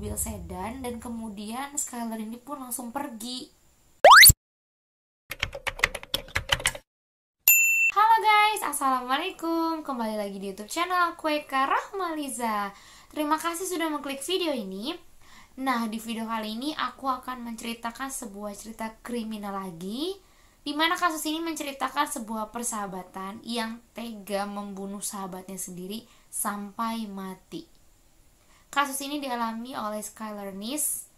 mobil sedan dan kemudian Skylar ini pun langsung pergi. Halo guys, assalamualaikum. Kembali lagi di YouTube channel aku, Eka Rahmaliza. Terima kasih sudah mengklik video ini. Nah, di video kali ini aku akan menceritakan sebuah cerita kriminal lagi, di mana kasus ini menceritakan sebuah persahabatan yang tega membunuh sahabatnya sendiri sampai mati. Kasus ini dialami oleh Skylar Nice.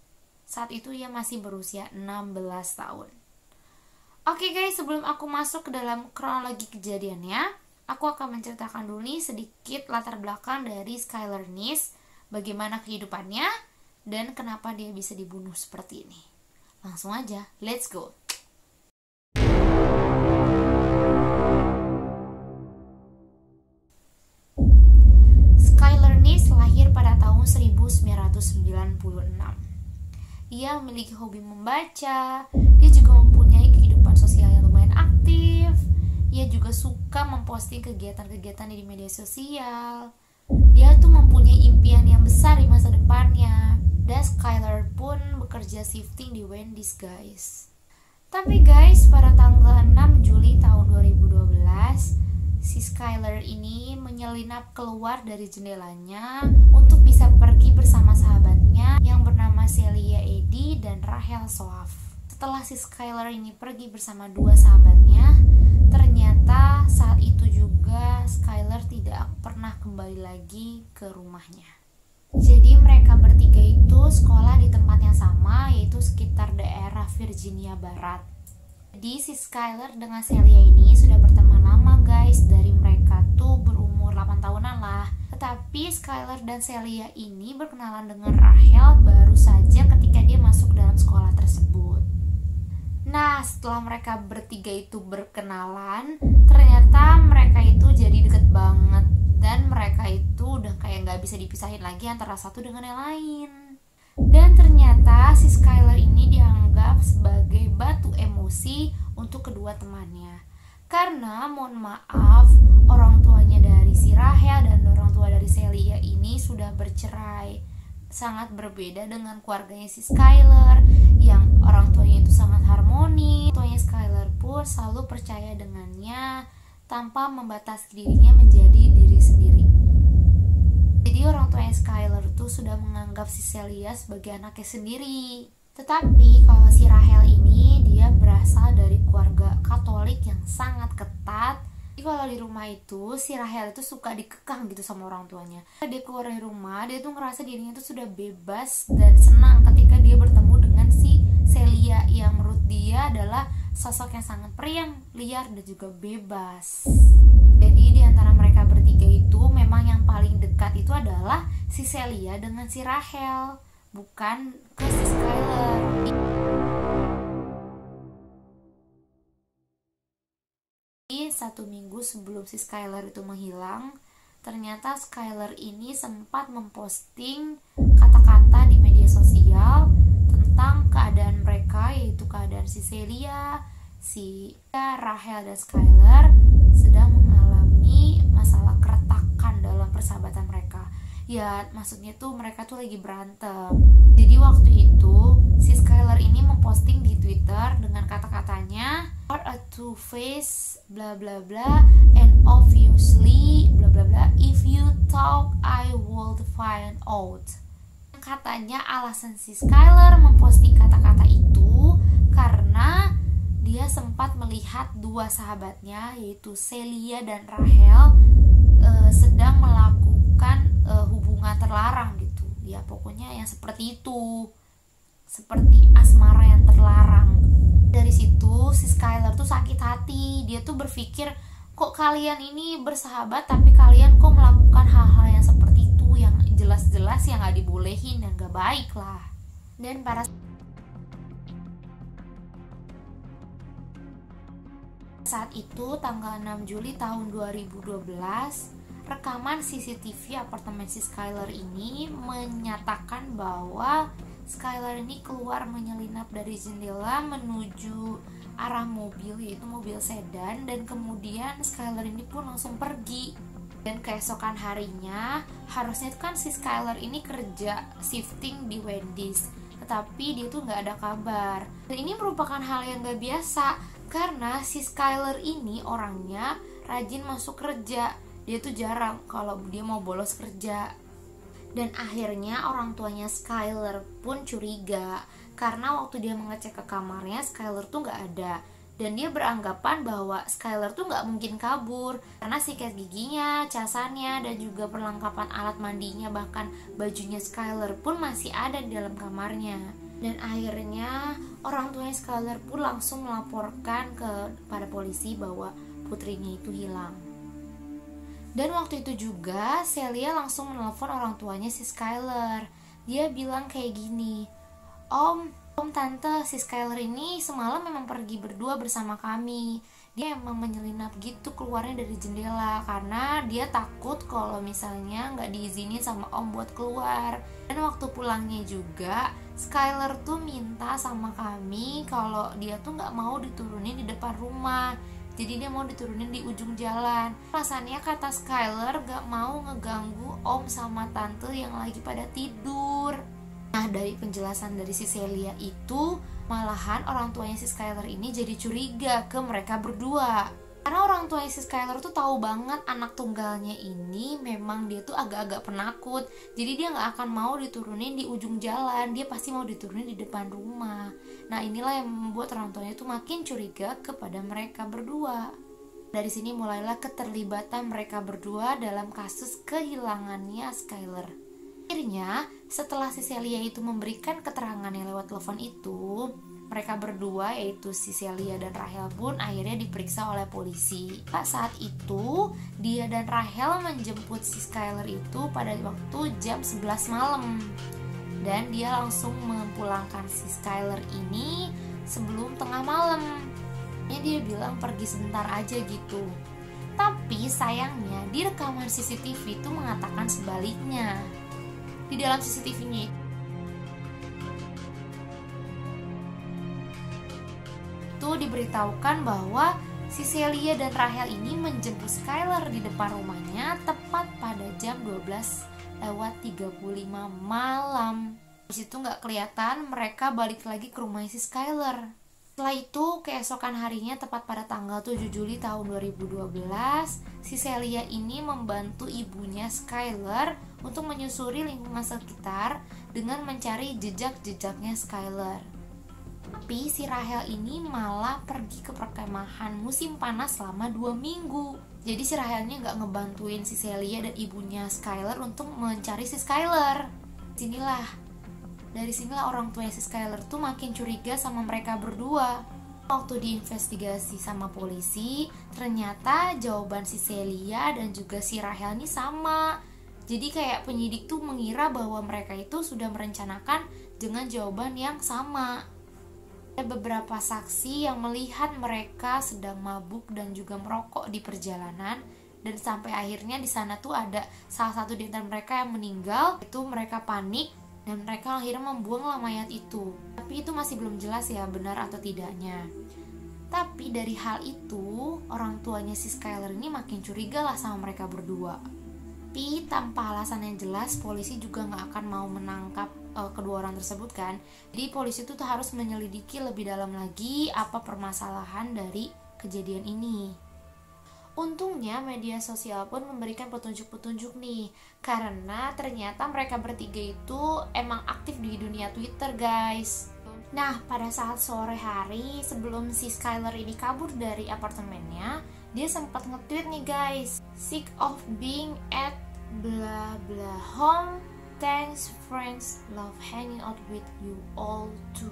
Saat itu ia masih berusia 16 tahun. Oke guys, sebelum aku masuk ke dalam kronologi kejadiannya, aku akan menceritakan dulu nih sedikit latar belakang dari Skylar Nice, bagaimana kehidupannya, dan kenapa dia bisa dibunuh seperti ini. Langsung aja, let's go! Skylar Nice lahir pada tahun 1996. Ia memiliki hobi membaca, dia juga mempunyai kehidupan sosial yang lumayan aktif. Ia juga suka memposting kegiatan-kegiatan di media sosial. Dia tuh mempunyai impian yang besar di masa depannya. Dan Skylar pun bekerja shifting di Wendy's guys. Tapi guys, pada tanggal 6 Juli tahun 2012, si Skylar ini menyelinap keluar dari jendelanya untuk bisa pergi bersama sahabatnya yang bernama Celia Eddy dan Rachel Soaf. Setelah si Skylar ini pergi bersama dua sahabatnya, ternyata saat itu juga Skylar tidak pernah kembali lagi ke rumahnya. Jadi mereka bertiga itu sekolah di tempat yang sama, yaitu sekitar daerah Virginia Barat. Jadi si Skylar dengan Celia ini sudah berteman lama guys, dari mereka tuh berumur 8 tahunan lah. Tetapi Skylar dan Celia ini berkenalan dengan Rachel baru saja ketika dia masuk dalam sekolah tersebut. Nah, setelah mereka bertiga itu berkenalan, ternyata mereka itu jadi deket banget. Dan mereka itu udah kayak gak bisa dipisahin lagi antara satu dengan yang lain. Dan ternyata si Skylar ini dianggap sebagai batu emosi untuk kedua temannya. Karena mohon maaf, orang tuanya dari si Rachel dan orang tua dari Celia ini sudah bercerai. Sangat berbeda dengan keluarganya si Skylar yang orang tuanya itu sangat harmoni. Tuanya Skylar pun selalu percaya dengannya tanpa membatasi dirinya menjadi diri sendiri. Jadi orang tuanya Skylar itu sudah menganggap si Celia sebagai anaknya sendiri. Tetapi kalau si Rachel ini dia berasal dari keluarga Katolik yang sangat ketat. Jadi kalau di rumah itu si Rachel itu suka dikekang gitu sama orang tuanya. Dia keluar dari rumah, dia tuh ngerasa dirinya tuh sudah bebas dan senang ketika dia bertemu dengan si Celia yang menurut dia adalah sosok yang sangat periang, liar, dan juga bebas. Jadi di antara mereka bertiga itu memang yang paling dekat itu adalah si Celia dengan si Rachel, bukan ke si Skylar. Di 1 minggu sebelum si Skylar itu menghilang, ternyata Skylar ini sempat memposting kata-kata di media sosial tentang keadaan mereka, yaitu keadaan si Celia, si Rachel dan Skylar sedang mengalami masalah keretakan dalam persahabatan mereka. Ya, maksudnya tuh mereka tuh lagi berantem. Jadi waktu itu si Skylar ini memposting di Twitter dengan kata-katanya "are a two-face bla bla bla and obviously bla bla bla, if you talk I will find out." Katanya alasan si Skylar memposting kata-kata itu karena dia sempat melihat dua sahabatnya, yaitu Celia dan Rachel, sedang melakukan hubungan terlarang gitu. Ya pokoknya yang seperti itu, seperti asmara yang terlarang. Dari situ si Skylar tuh sakit hati. Dia tuh berpikir, kok kalian ini bersahabat tapi kalian kok melakukan hal-hal yang seperti itu, yang jelas-jelas yang gak dibolehin dan gak baik lah. Dan para saat itu tanggal 6 Juli tahun 2012, rekaman CCTV apartemen si Skylar ini menyatakan bahwa Skylar ini keluar menyelinap dari jendela menuju arah mobil, yaitu mobil sedan, dan kemudian Skylar ini pun langsung pergi. Dan keesokan harinya harusnya itu kan si Skylar ini kerja shifting di Wendy's, tetapi dia tuh nggak ada kabar. Dan ini merupakan hal yang nggak biasa karena si Skylar ini orangnya rajin masuk kerja. Dia tuh jarang kalau dia mau bolos kerja. Dan akhirnya orang tuanya Skylar pun curiga karena waktu dia mengecek ke kamarnya Skylar tuh nggak ada. Dan dia beranggapan bahwa Skylar tuh nggak mungkin kabur karena sikat giginya, casannya, dan juga perlengkapan alat mandinya, bahkan bajunya Skylar pun masih ada di dalam kamarnya. Dan akhirnya orang tuanya Skylar pun langsung melaporkan kepada polisi bahwa putrinya itu hilang. Dan waktu itu juga Celia langsung menelpon orang tuanya si Skylar. Dia bilang kayak gini, Om tante, si Skylar ini semalam memang pergi berdua bersama kami. Dia emang menyelinap gitu keluarnya dari jendela karena dia takut kalau misalnya nggak diizinin sama om buat keluar. Dan waktu pulangnya juga Skylar tuh minta sama kami kalau dia tuh nggak mau diturunin di depan rumah, jadi dia mau diturunin di ujung jalan. Alasannya kata Skylar gak mau ngeganggu om sama tante yang lagi pada tidur. Nah, dari penjelasan dari si Celia itu, malahan orang tuanya si Skylar ini jadi curiga ke mereka berdua. Karena orang tuanya si Skylar tuh tahu banget anak tunggalnya ini memang dia tuh agak-agak penakut. Jadi dia gak akan mau diturunin di ujung jalan, dia pasti mau diturunin di depan rumah. Nah, inilah yang membuat orang tuanya tuh makin curiga kepada mereka berdua. Dari sini mulailah keterlibatan mereka berdua dalam kasus kehilangannya Skylar. Akhirnya, setelah si Celia itu memberikan keterangannya lewat telepon itu, mereka berdua, yaitu si Celia dan Rahel pun akhirnya diperiksa oleh polisi. Saat itu, dia dan Rahel menjemput si Skylar itu pada waktu jam 11 malam. Dan dia langsung memulangkan si Skylar ini sebelum tengah malam. Dia bilang pergi sebentar aja gitu. Tapi sayangnya di rekaman CCTV itu mengatakan sebaliknya. Di dalam CCTV-nya itu diberitahukan bahwa si Celia dan Rahel ini menjemput Skylar di depan rumahnya tepat pada jam 12:35 malam. Di situ nggak kelihatan mereka balik lagi ke rumah si Skylar. Setelah itu, keesokan harinya tepat pada tanggal 7 Juli tahun 2012, si Celia ini membantu ibunya Skylar untuk menyusuri lingkungan sekitar dengan mencari jejak-jejaknya Skylar. Tapi si Rahel ini malah pergi ke perkemahan musim panas selama 2 minggu. Jadi si Rahelnya nggak ngebantuin si Celia dan ibunya Skylar untuk mencari si Skylar. Dari sinilah orang tuanya si Skylar tuh makin curiga sama mereka berdua. Waktu diinvestigasi sama polisi, ternyata jawaban si Celia dan juga si Rahel ini sama. Jadi kayak penyidik tuh mengira bahwa mereka itu sudah merencanakan dengan jawaban yang sama. Ada beberapa saksi yang melihat mereka sedang mabuk dan juga merokok di perjalanan. Dan sampai akhirnya di sana tuh ada salah satu di antara mereka yang meninggal. Itu mereka panik dan mereka akhirnya membuang mayat itu. Tapi itu masih belum jelas ya benar atau tidaknya. Tapi dari hal itu, orang tuanya si Skylar ini makin curiga lah sama mereka berdua. Tapi tanpa alasan yang jelas, polisi juga gak akan mau menangkap kedua orang tersebut kan. Jadi polisi itu tuh harus menyelidiki lebih dalam lagi apa permasalahan dari kejadian ini. Untungnya media sosial pun memberikan petunjuk-petunjuk nih, karena ternyata mereka bertiga itu emang aktif di dunia Twitter guys. Nah, pada saat sore hari sebelum si Skylar ini kabur dari apartemennya, dia sempat nge-tweet nih guys, sick of being at blah blah home, thanks friends, love hanging out with you all too.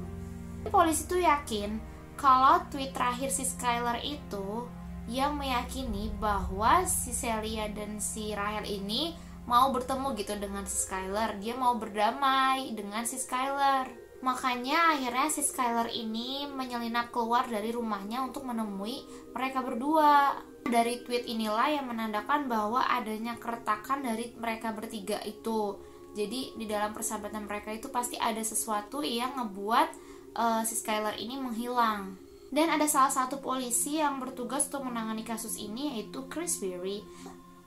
Polisi tuh yakin kalau tweet terakhir si Skylar itu yang meyakini bahwa si Celia dan si Rahel ini mau bertemu gitu dengan si Skylar. Dia mau berdamai dengan si Skylar. Makanya akhirnya si Skylar ini menyelinap keluar dari rumahnya untuk menemui mereka berdua. Dari tweet inilah yang menandakan bahwa adanya keretakan dari mereka bertiga itu. Jadi di dalam persahabatan mereka itu pasti ada sesuatu yang ngebuat si Skylar ini menghilang. Dan ada salah satu polisi yang bertugas untuk menangani kasus ini, yaitu Chris Berry.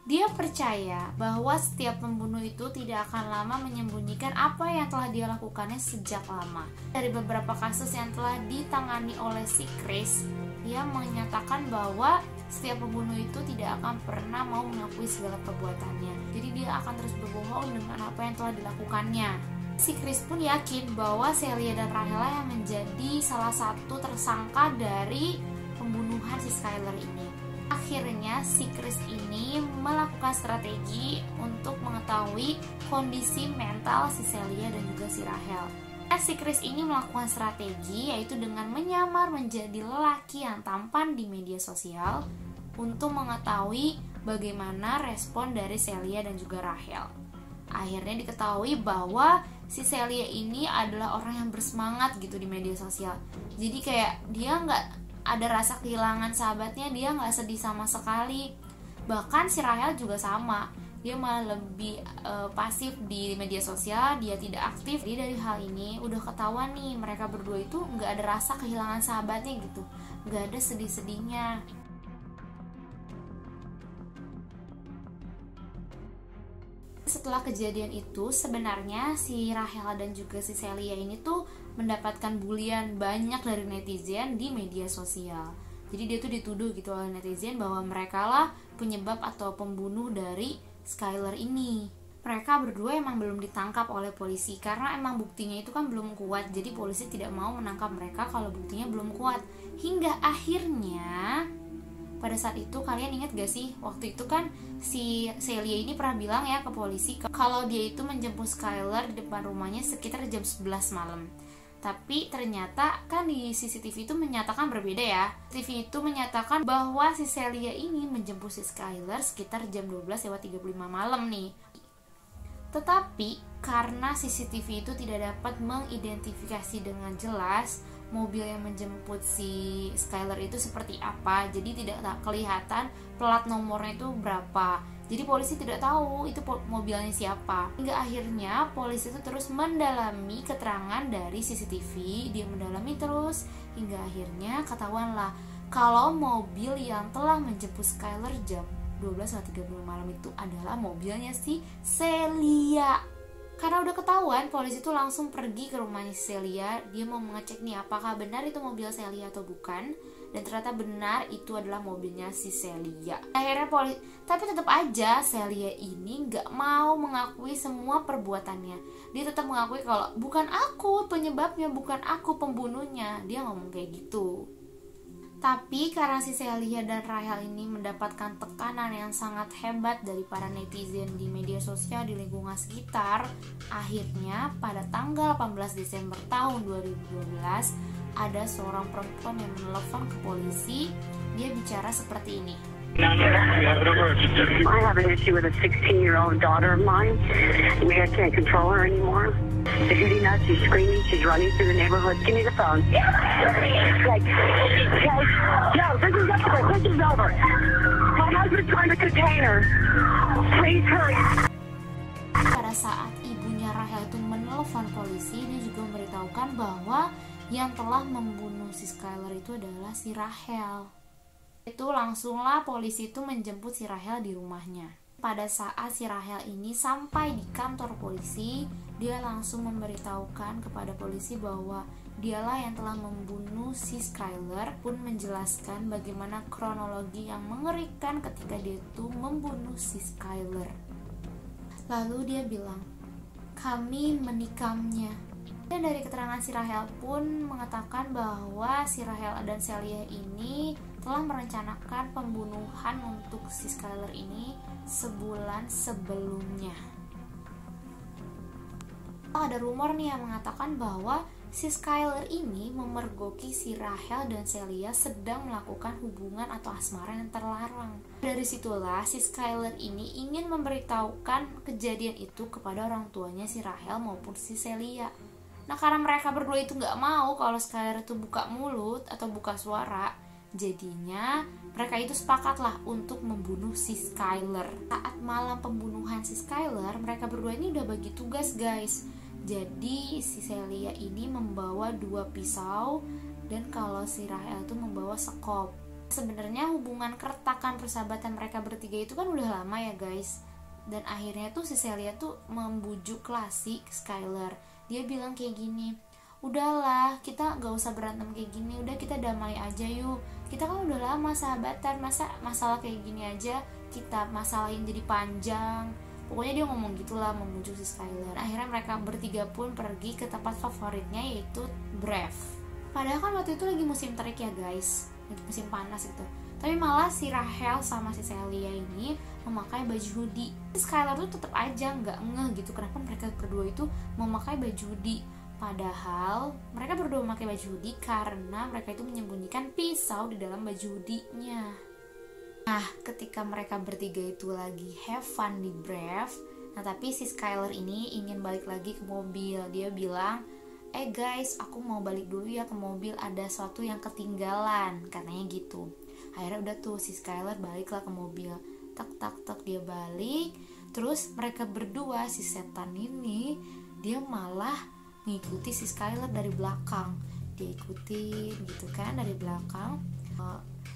Dia percaya bahwa setiap pembunuh itu tidak akan lama menyembunyikan apa yang telah dia lakukannya sejak lama. Dari beberapa kasus yang telah ditangani oleh si Chris, dia menyatakan bahwa setiap pembunuh itu tidak akan pernah mau mengakui segala perbuatannya. Jadi dia akan terus berbohong dengan apa yang telah dilakukannya. Si Chris pun yakin bahwa Celia dan Rahel yang menjadi salah satu tersangka dari pembunuhan si Skyler ini. Akhirnya si Chris ini melakukan strategi untuk mengetahui kondisi mental si Celia dan juga si Rahel. Si Chris ini melakukan strategi yaitu dengan menyamar menjadi lelaki yang tampan di media sosial untuk mengetahui bagaimana respon dari Celia dan juga Rahel. Akhirnya diketahui bahwa si Celia ini adalah orang yang bersemangat gitu di media sosial. Jadi kayak dia nggak ada rasa kehilangan sahabatnya, dia nggak sedih sama sekali. Bahkan si Rahel juga sama, dia malah lebih pasif di media sosial, dia tidak aktif. Jadi dari hal ini udah ketahuan nih, mereka berdua itu nggak ada rasa kehilangan sahabatnya gitu, nggak ada sedih-sedihnya. Setelah kejadian itu, sebenarnya si Rahel dan juga si Celia ini tuh mendapatkan bulian banyak dari netizen di media sosial. Jadi dia tuh dituduh gitu oleh netizen bahwa mereka lah penyebab atau pembunuh dari Skyler ini. Mereka berdua emang belum ditangkap oleh polisi karena emang buktinya itu kan belum kuat. Jadi polisi tidak mau menangkap mereka kalau buktinya belum kuat. Hingga akhirnya pada saat itu, kalian ingat gak sih, waktu itu kan si Celia ini pernah bilang ya ke polisi kalau dia itu menjemput Skyler di depan rumahnya sekitar jam 11 malam. Tapi ternyata kan di CCTV itu menyatakan berbeda ya. TV itu menyatakan bahwa si Celia ini menjemput si Skyler sekitar jam 12:35 malam nih. Tetapi karena CCTV itu tidak dapat mengidentifikasi dengan jelas mobil yang menjemput si Skyler itu seperti apa, jadi tidak kelihatan plat nomornya itu berapa. Jadi polisi tidak tahu itu mobilnya siapa. Hingga akhirnya polisi itu terus mendalami keterangan dari CCTV, dia mendalami terus hingga akhirnya ketahuanlah kalau mobil yang telah menjemput Skyler jam 12:30 malam itu adalah mobilnya si Celia. Karena udah ketahuan, polisi tuh langsung pergi ke rumahnya Celia. Dia mau mengecek nih apakah benar itu mobil Celia atau bukan. Dan ternyata benar itu adalah mobilnya si Celia. Akhirnya tapi tetap aja Celia ini nggak mau mengakui semua perbuatannya. Dia tetap mengakui kalau bukan aku penyebabnya, bukan aku pembunuhnya. Dia ngomong kayak gitu. Tapi karena si Celia dan Rahel ini mendapatkan tekanan yang sangat hebat dari para netizen di media sosial di lingkungan sekitar, akhirnya pada tanggal 18 Desember tahun 2012 ada seorang perempuan yang menelepon ke polisi. Dia bicara seperti ini. I have an issue with a 16-year-old daughter of mine. I can't control her anymore. She's hitting us, she's screaming, she's running through the neighborhood. Give me the phone. Like, okay, no, this is over, this is over. My husband's trying to contain her. Please hurry. Pada saat ibunya Rahel itu menelpon polisi, dia juga memberitahukan bahwa yang telah membunuh si Skyler itu adalah si Rahel. Itu langsunglah polisi itu menjemput si Rahel di rumahnya. Pada saat si Rahel ini sampai di kantor polisi, dia langsung memberitahukan kepada polisi bahwa dialah yang telah membunuh si Skyler, pun menjelaskan bagaimana kronologi yang mengerikan ketika dia itu membunuh si Skyler. Lalu dia bilang, kami menikamnya. Dan dari keterangan si Rahel pun mengatakan bahwa si Rahel dan Celia ini telah merencanakan pembunuhan untuk si Skyler ini sebulan sebelumnya. Ada rumor nih yang mengatakan bahwa si Skyler ini memergoki si Rahel dan Celia sedang melakukan hubungan atau asmara yang terlarang. Dari situlah si Skyler ini ingin memberitahukan kejadian itu kepada orang tuanya si Rahel maupun si Celia. Nah karena mereka berdua itu gak mau kalau Skyler itu buka mulut atau buka suara, jadinya mereka itu sepakatlah untuk membunuh si Skyler. Saat malam pembunuhan si Skyler, mereka berdua ini udah bagi tugas guys. Jadi si Celia ini membawa 2 pisau dan kalau si Rahel itu membawa sekop. Sebenarnya hubungan keretakan persahabatan mereka bertiga itu kan udah lama ya guys. Dan akhirnya tuh si Celia tuh membujuk klasik Skyler. Dia bilang kayak gini, udahlah kita gak usah berantem kayak gini, udah kita damai aja yuk, kita kan udah lama sahabatan, masa masalah kayak gini aja kita masalahin jadi panjang. Pokoknya dia ngomong gitulah, membujuk si Skyler. Akhirnya mereka bertiga pun pergi ke tempat favoritnya, yaitu Brave. Padahal kan waktu itu lagi musim terik ya guys, lagi musim panas gitu. Tapi malah si Rachel sama si Celia ini memakai baju hoodie. Skyler tuh tetap aja nggak ngeh gitu kenapa mereka berdua itu memakai baju hoodie. Padahal mereka berdua memakai baju hoodie karena mereka itu menyembunyikan pisau di dalam baju hoodie-nya. Nah, ketika mereka bertiga itu lagi have fun di Brave, nah tapi si Skyler ini ingin balik lagi ke mobil. Dia bilang, guys, aku mau balik dulu ya ke mobil, ada sesuatu yang ketinggalan, katanya gitu. Akhirnya udah tuh si Skyler baliklah ke mobil. Tak dia balik. Terus mereka berdua, si setan ini, dia malah mengikuti si Skyler dari belakang. Dia ikutin gitu kan dari belakang.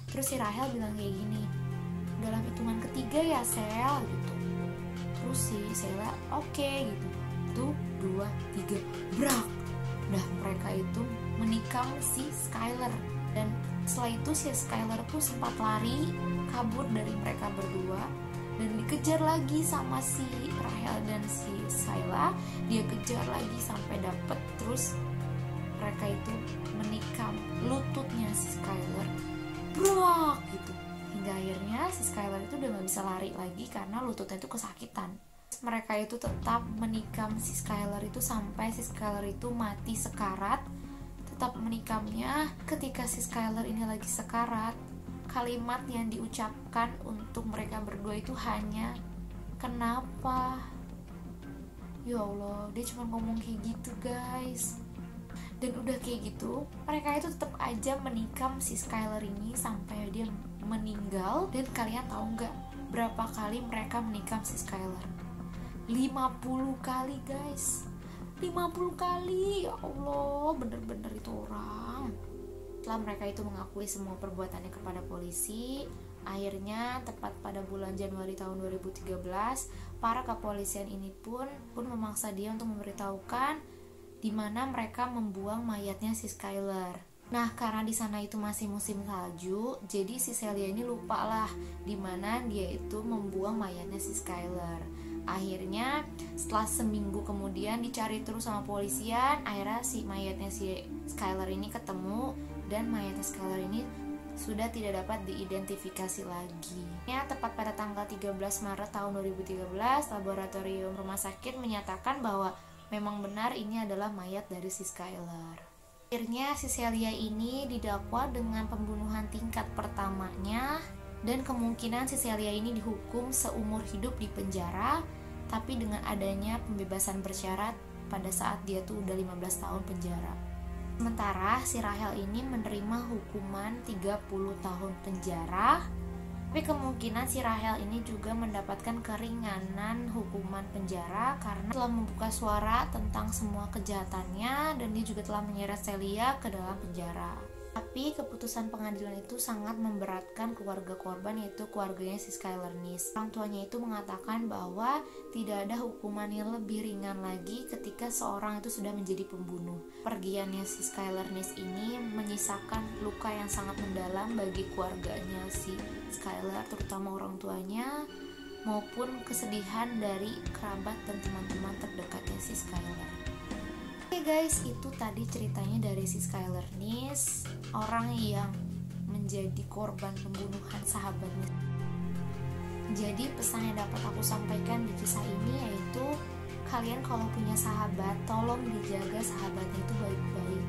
Terus si Rachel bilang kayak gini, dalam hitungan ketiga ya Sel gitu. Terus si Sela oke gitu. 1, 2, 3 brak. Nah mereka itu menikam si Skyler. Dan setelah itu si Skyler tuh sempat lari kabur dari mereka berdua dan dikejar lagi sama si Rachel dan si Sela. Dia kejar lagi sampai dapet. Terus mereka itu menikam lututnya si Skyler, brak gitu. Hingga akhirnya si Skyler itu udah gak bisa lari lagi karena lututnya itu kesakitan. Mereka itu tetap menikam si Skyler itu sampai si Skyler itu mati sekarat. Tetap menikamnya. Ketika si Skyler ini lagi sekarat, kalimat yang diucapkan untuk mereka berdua itu hanya kenapa. Ya Allah, dia cuma ngomong kayak gitu guys. Dan udah kayak gitu, mereka itu tetap aja menikam si Skyler ini sampai dia meninggal. Dan kalian tahu nggak berapa kali mereka menikam si Skyler? 50 kali guys. 50 kali, ya Allah, bener-bener itu orang. Setelah mereka itu mengakui semua perbuatannya kepada polisi, akhirnya tepat pada bulan Januari tahun 2013, para kepolisian ini pun memaksa dia untuk memberitahukan di mana mereka membuang mayatnya si Skyler. Nah, karena di sana itu masih musim salju, jadi si Celia ini lupa lah di mana dia itu membuang mayatnya si Skyler. Akhirnya setelah seminggu kemudian dicari terus sama polisian, akhirnya si mayatnya si Skyler ini ketemu dan mayatnya Skyler ini sudah tidak dapat diidentifikasi lagi. Ya, tepat pada tanggal 13 Maret tahun 2013, laboratorium rumah sakit menyatakan bahwa memang benar ini adalah mayat dari si Skyler. Akhirnya si Celia ini didakwa dengan pembunuhan tingkat pertamanya dan kemungkinan si Celia ini dihukum seumur hidup di penjara, tapi dengan adanya pembebasan bersyarat pada saat dia tuh udah 15 tahun penjara. Sementara si Rachel ini menerima hukuman 30 tahun penjara, tapi kemungkinan si Rachel ini juga mendapatkan keringanan hukuman penjara karena telah membuka suara tentang semua kejahatannya dan dia juga telah menyeret Celia ke dalam penjara. Tapi keputusan pengadilan itu sangat memberatkan keluarga korban, yaitu keluarganya si Skyler Niss. Orang tuanya itu mengatakan bahwa tidak ada hukuman yang lebih ringan lagi ketika seorang itu sudah menjadi pembunuh. Pergiannya si Skyler Niss ini menyisakan luka yang sangat mendalam bagi keluarganya si Skyler, terutama orang tuanya, maupun kesedihan dari kerabat dan teman-teman terdekatnya si Skyler. Oke guys, itu tadi ceritanya dari si Skyler Niss, orang yang menjadi korban pembunuhan sahabatnya. Jadi pesan yang dapat aku sampaikan di kisah ini yaitu, kalian kalau punya sahabat, tolong dijaga sahabatnya itu baik-baik.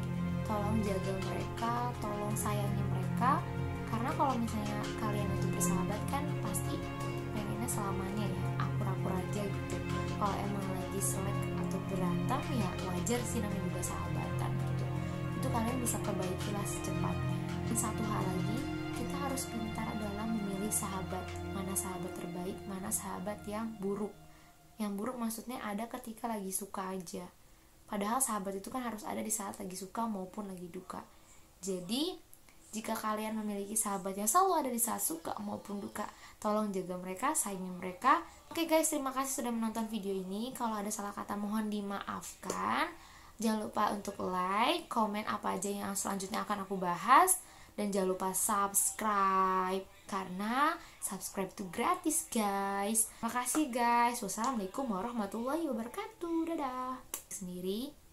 Tolong jaga mereka, tolong sayangi mereka. Karena kalau misalnya kalian itu bersahabat kan pasti pengennya selamanya ya akur-akur aja gitu. Kalau emang lagi selek atau berantem ya wajar sih, namanya juga sahabatan gitu. Itu kalian bisa perbaikilah secepatnya. Dan satu hal lagi, kita harus pintar dalam memilih sahabat. Mana sahabat terbaik, mana sahabat yang buruk. Yang buruk maksudnya ada ketika lagi suka aja. Padahal sahabat itu kan harus ada di saat lagi suka maupun lagi duka. Jadi Jika kalian memiliki sahabat yang selalu ada di saat suka maupun duka, tolong jaga mereka, sayangi mereka. Oke guys, terima kasih sudah menonton video ini. Kalau ada salah kata mohon dimaafkan. Jangan lupa untuk like, komen apa aja yang selanjutnya akan aku bahas. Dan jangan lupa subscribe, karena subscribe itu gratis guys. Terima kasih guys. Wassalamualaikum warahmatullahi wabarakatuh. Dadah. Sendiri.